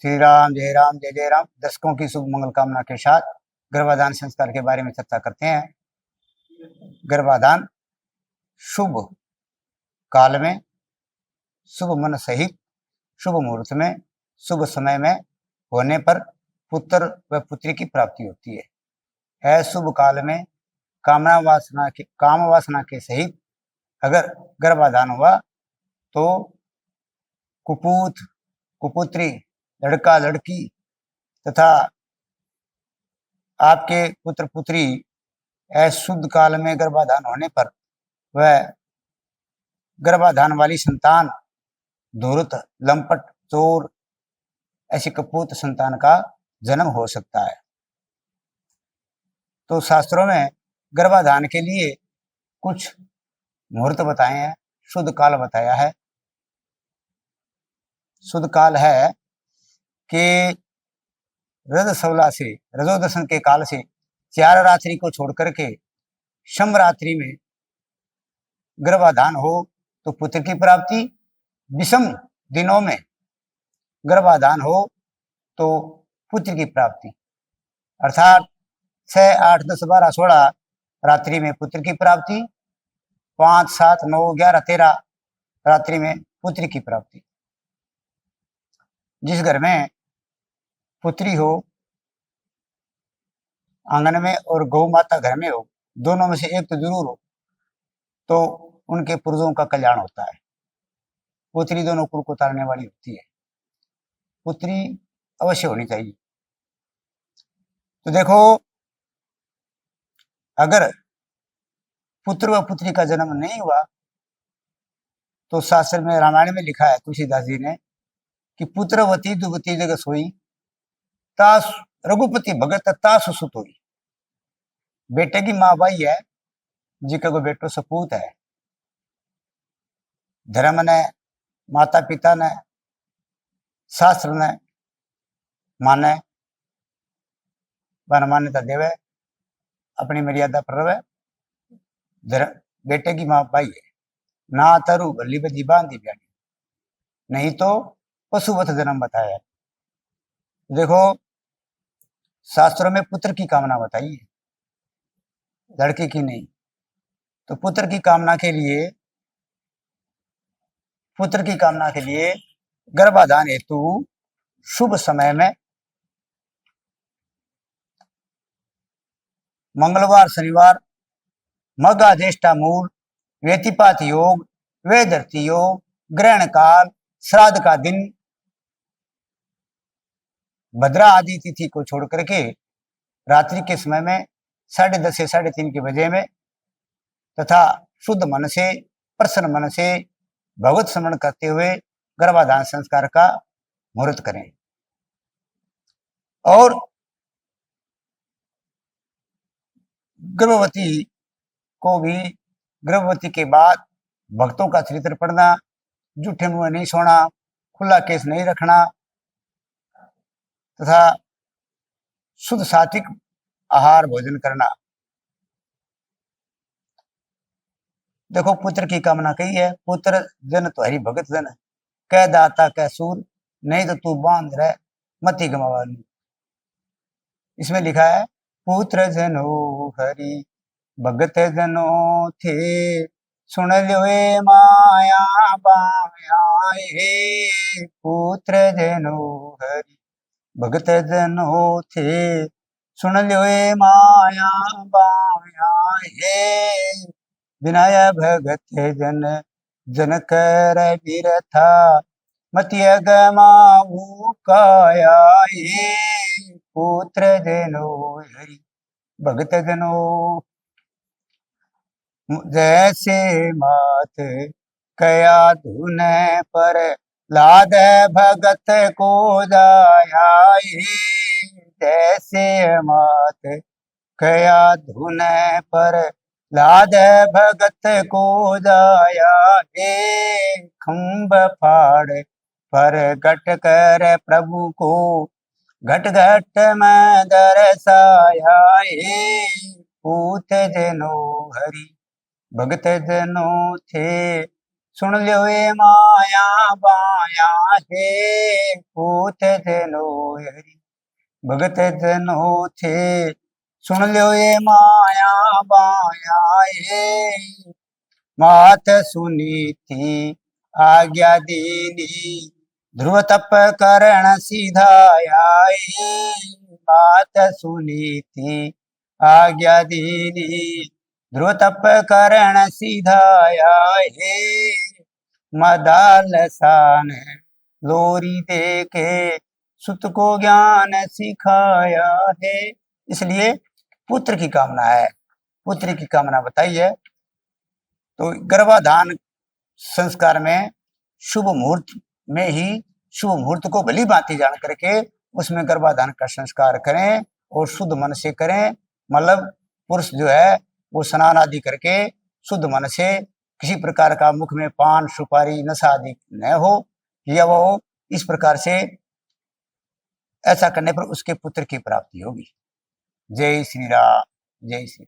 श्री राम जय जय राम। दर्शकों की शुभ मंगल कामना के साथ गर्भाधान संस्कार के बारे में चर्चा करते हैं। गर्भाधान शुभ काल में, शुभ मन सहित, शुभ मुहूर्त में, शुभ समय में होने पर पुत्र व पुत्री की प्राप्ति होती है। शुभ काल में काम वासना के सहित अगर गर्भाधान हुआ तो कुपूत, कुपुत्री, लड़का लड़की तथा आपके पुत्र पुत्री शुद्ध काल में गर्भाधान होने पर वह गर्भाधान वाली संतान धूर्त, लंपट, चोर ऐसी कपूत संतान का जन्म हो सकता है। तो शास्त्रों में गर्भाधान के लिए कुछ मुहूर्त बताए हैं, शुद्ध काल बताया है। शुद्ध काल है कि रजसवला से, रजोदशन के काल से 4 रात्रि को छोड़ करके शमरात्रि में गर्भाधान हो तो पुत्र की प्राप्ति, विषम दिनों में गर्भाधान हो तो पुत्र की प्राप्ति, अर्थात 6, 8, 10, 12, 16 रात्रि में पुत्र की प्राप्ति, 5, 7, 9, 11, 13 रात्रि में पुत्र की प्राप्ति। जिस घर में पुत्री हो आंगन में और गौ माता घर में हो, दोनों में से एक तो जरूर हो, तो उनके पूर्वजों का कल्याण होता है। पुत्री दोनों कुल को तारने वाली होती है, पुत्री अवश्य होनी चाहिए। तो देखो, अगर पुत्र व पुत्री का जन्म नहीं हुआ तो शास्त्र में, रामायण में लिखा है तुलसीदास जी ने कि पुत्रवती दुवती जग सोई, तास रघुपति भगत तासु सुत होई। बेटे की माँ बाई है, जी का कोई बेटो सपूत है। धर्म ने, माता पिता ने, शास्त्र ने माने, वन मान्यता देवे, अपनी मर्यादा पर रहे। बेटे की माँ बाई है, ना तरु बल्ली बजी बांधी ब्यानी, नहीं तो पशुवत जन्म बताया है। देखो, शास्त्रों में पुत्र की कामना बताई है, लड़के की नहीं। तो पुत्र की कामना के लिए गर्भाधान हेतु शुभ समय में मंगलवार, शनिवार, मघा ज्येष्ठा मूल, व्यतिपात योग, वेदर्ती योग, ग्रहण काल, श्राद्ध का दिन, भद्रा आदि तिथि को छोड़ करके रात्रि के समय में 10:30 से 3:30 के बजे में तथा शुद्ध मन से, प्रसन्न मन से भगवत स्मरण करते हुए गर्भाधान संस्कार का मुहूर्त करें। और गर्भवती को भी गर्भवती के बाद भक्तों का चरित्र पढ़ना, जूठे मुंह नहीं सोना, खुला केस नहीं रखना तथा शुद्ध सात्विक आहार भोजन करना। देखो, पुत्र की कामना कही है, पुत्र जन तो हरि भगत जन, कह दाता कह सूर, नहीं तो तू बांध रहे मती गमावाली। इसमें लिखा है, पुत्र जनो हरि भगत जनो थे, सुन लो ए माया बाया हे। पुत्र जनो हरि भगत जनो थे, सुन लो ए माया बाया हे। विनय भगत जन, जन कर बिरथा, मति गमाऊ काया हे। पुत्र जनो हरि भगत जनो, जैसे मात कया धुन पर लाद भगत को जाया हे। जैसे मात कया धुन पर लाद भगत को जाया हे। खम्भ फाड़ पर घट कर प्रभु को, घट घट में दरसाया हे। पूत जनो हरि भगत जनो थे, सुन लो ये माया बाया है पूत जनो हरि भगत जनो थे। सुन लो ये माया बाया है मात सुनी थी आज्ञा दीनी ध्रुव तप करण सीधाया बात सुनी थी आज्ञा दीनी ध्रुव तप करण सीधाया हे मदाल सान लोरी दे के सुत को ज्ञान सिखाया है। इसलिए पुत्र की कामना है, पुत्र की कामना बताई है। तो गर्भाधान संस्कार में शुभ मुहूर्त में ही शुभ मुहूर्त को भली भांति जान करके उसमें गर्भाधान का संस्कार करें और शुद्ध मन से करें। मतलब पुरुष जो है वो स्नान आदि करके शुद्ध मन से किसी प्रकार का मुख में पान सुपारी नशा आदि न हो या वो इस प्रकार से ऐसा करने पर उसके पुत्र की प्राप्ति होगी। जय श्री राम, जय श्री।